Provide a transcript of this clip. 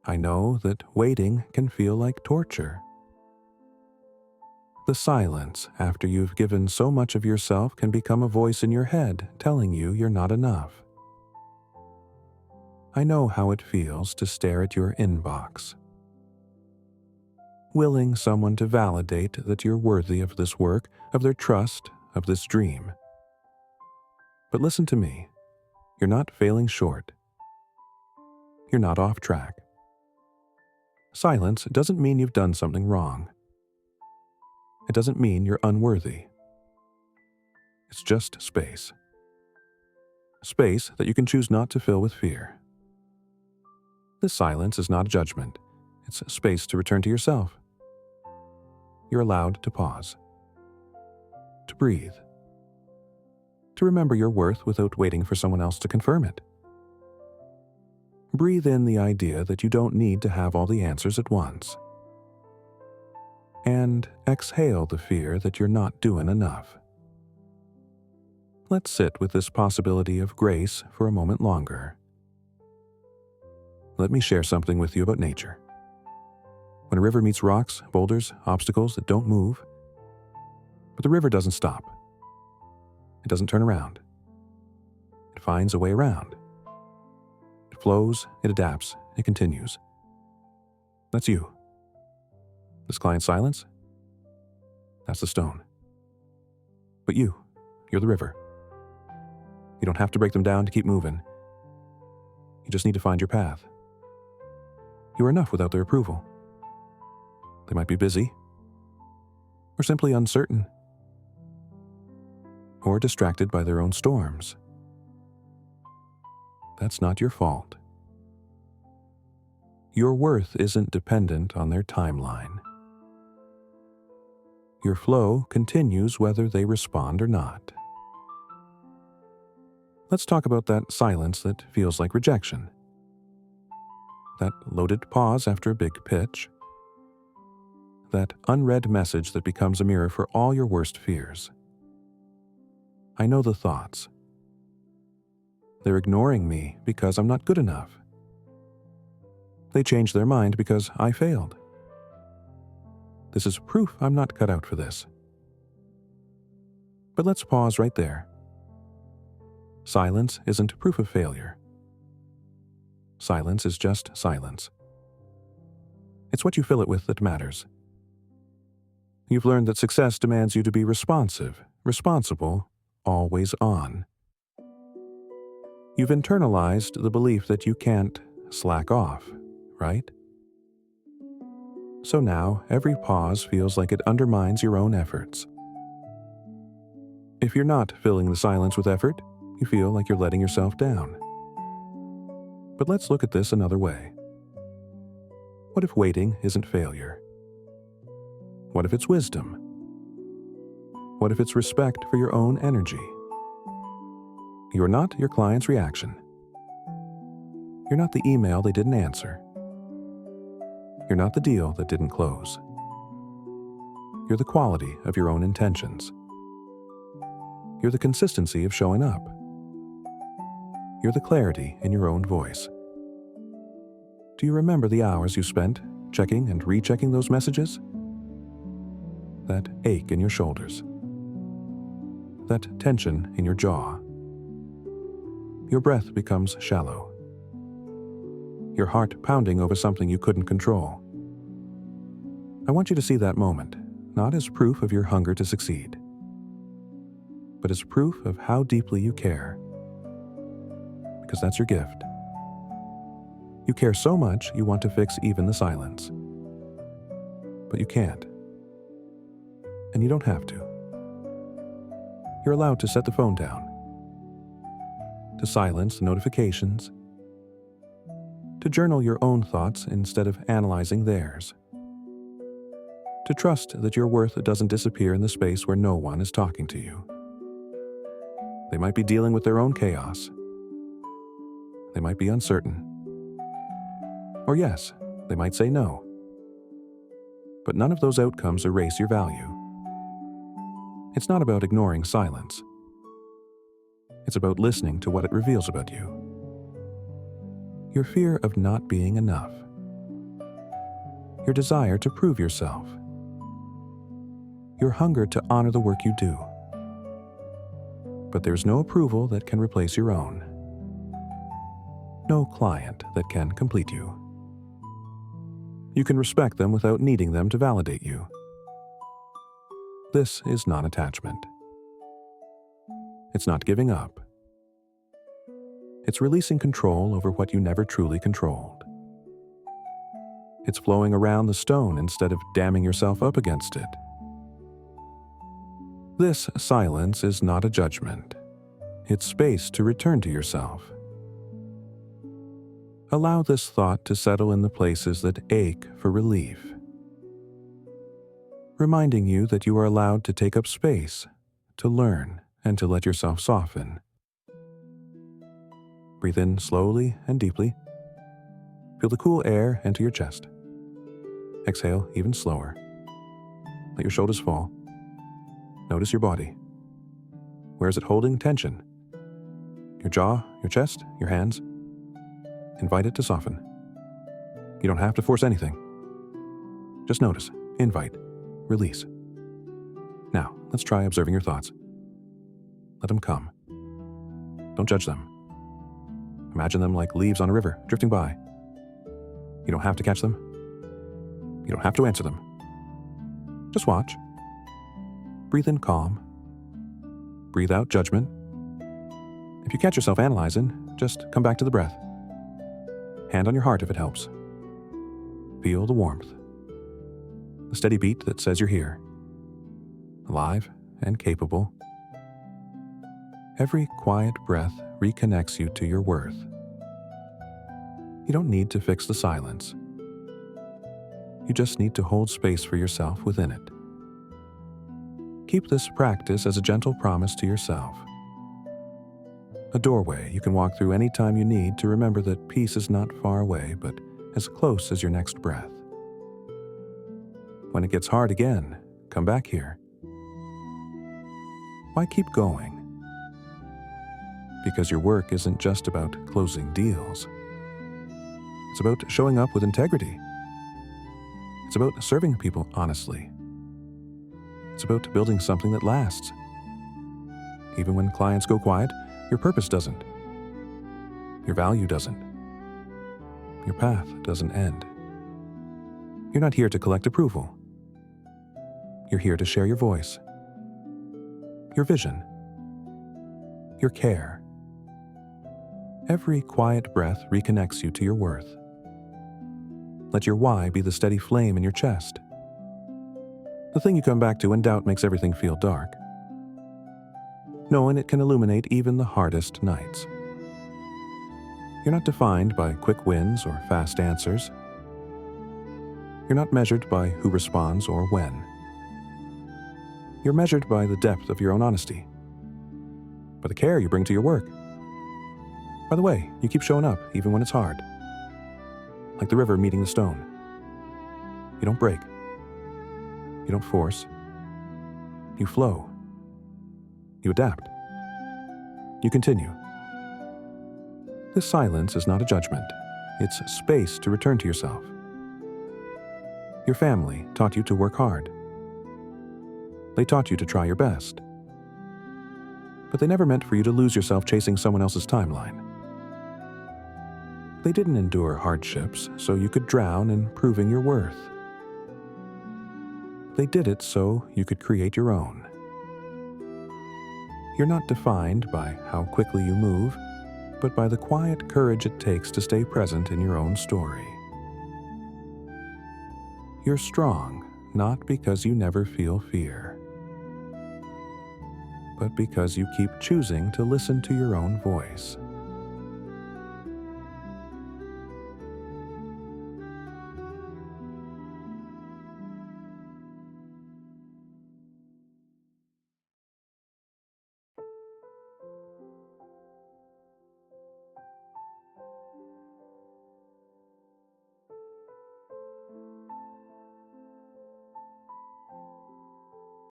I know that waiting can feel like torture. The silence after you've given so much of yourself can become a voice in your head telling you you're not enough. I know how it feels to stare at your inbox, willing someone to validate that you're worthy of this work, of their trust, of this dream. But listen to me. You're not failing short. You're not off track. Silence doesn't mean you've done something wrong. It doesn't mean you're unworthy. It's just space. Space that you can choose not to fill with fear. This silence is not a judgment. It's space to return to yourself. You're allowed to pause, to breathe, to remember your worth without waiting for someone else to confirm it. Breathe in the idea that you don't need to have all the answers at once. And exhale the fear that you're not doing enough. Let's sit with this possibility of grace for a moment longer. Let me share something with you about nature. When a river meets rocks, boulders, obstacles that don't move, but the river doesn't stop. It doesn't turn around. It finds a way around. It flows, it adapts, it continues. That's you. This client's silence? That's the stone. But you're the river. You don't have to break them down to keep moving. You just need to find your path. You are enough without their approval. They might be busy, or simply uncertain, or distracted by their own storms. That's not your fault. Your worth isn't dependent on their timeline. Your flow continues whether they respond or not. Let's talk about that silence that feels like rejection. That loaded pause after a big pitch. That unread message that becomes a mirror for all your worst fears. I know the thoughts. They're ignoring me because I'm not good enough. They changed their mind because I failed. This is proof I'm not cut out for this. But let's pause right there. Silence isn't proof of failure. Silence is just silence. It's what you fill it with that matters. You've learned that success demands you to be responsive, responsible, always on. You've internalized the belief that you can't slack off, right? So now, every pause feels like it undermines your own efforts. If you're not filling the silence with effort, you feel like you're letting yourself down. But let's look at this another way. What if waiting isn't failure? What if it's wisdom? What if it's respect for your own energy? You're not your client's reaction. You're not the email they didn't answer. You're not the deal that didn't close. You're the quality of your own intentions. You're the consistency of showing up. You're the clarity in your own voice. Do you remember the hours you spent checking and rechecking those messages? That ache in your shoulders. That tension in your jaw. Your breath becomes shallow. Your heart pounding over something you couldn't control. I want you to see that moment, not as proof of your hunger to succeed, but as proof of how deeply you care. Because that's your gift. You care so much you want to fix even the silence. But you can't. And you don't have to. You're allowed to set the phone down, to silence the notifications, to journal your own thoughts instead of analyzing theirs, to trust that your worth doesn't disappear in the space where no one is talking to you. They might be dealing with their own chaos. They might be uncertain. Or yes, they might say no. But none of those outcomes erase your value. It's not about ignoring silence. It's about listening to what it reveals about you. Your fear of not being enough, your desire to prove yourself, your hunger to honor the work you do. But there's no approval that can replace your own, no client that can complete you. You can respect them without needing them to validate you. This is non-attachment. It's not giving up. It's releasing control over what you never truly controlled. It's flowing around the stone instead of damming yourself up against it. This silence is not a judgment. It's space to return to yourself. Allow this thought to settle in the places that ache for relief, reminding you that you are allowed to take up space, to learn, and to let yourself soften. Breathe in slowly and deeply. Feel the cool air enter your chest. Exhale even slower. Let your shoulders fall. Notice your body. Where is it holding tension? Your jaw, your chest, your hands? Invite it to soften. You don't have to force anything. Just notice, invite, release. Now, let's try observing your thoughts. Let them come. Don't judge them. Imagine them like leaves on a river, drifting by. You don't have to catch them. You don't have to answer them. Just watch. Breathe in calm. Breathe out judgment. If you catch yourself analyzing, just come back to the breath. Hand on your heart if it helps. Feel the warmth. The steady beat that says you're here. Alive and capable. Every quiet breath reconnects you to your worth. You don't need to fix the silence. You just need to hold space for yourself within it. Keep this practice as a gentle promise to yourself. A doorway you can walk through any time you need to remember that peace is not far away, but as close as your next breath. When it gets hard again, come back here. Why keep going? Because your work isn't just about closing deals. It's about showing up with integrity. It's about serving people honestly. It's about building something that lasts. Even when clients go quiet, your purpose doesn't. Your value doesn't. Your path doesn't end. You're not here to collect approval. You're here to share your voice, your vision, your care. Every quiet breath reconnects you to your worth. Let your why be the steady flame in your chest. The thing you come back to when doubt makes everything feel dark. Knowing it can illuminate even the hardest nights. You're not defined by quick wins or fast answers. You're not measured by who responds or when. You're measured by the depth of your own honesty, by the care you bring to your work. By the way, you keep showing up even when it's hard. Like the river meeting the stone. You don't break. You don't force. You flow. You adapt. You continue. This silence is not a judgment. It's space to return to yourself. Your family taught you to work hard. They taught you to try your best. But they never meant for you to lose yourself chasing someone else's timeline. They didn't endure hardships so you could drown in proving your worth. They did it so you could create your own. You're not defined by how quickly you move, but by the quiet courage it takes to stay present in your own story. You're strong, not because you never feel fear, but because you keep choosing to listen to your own voice.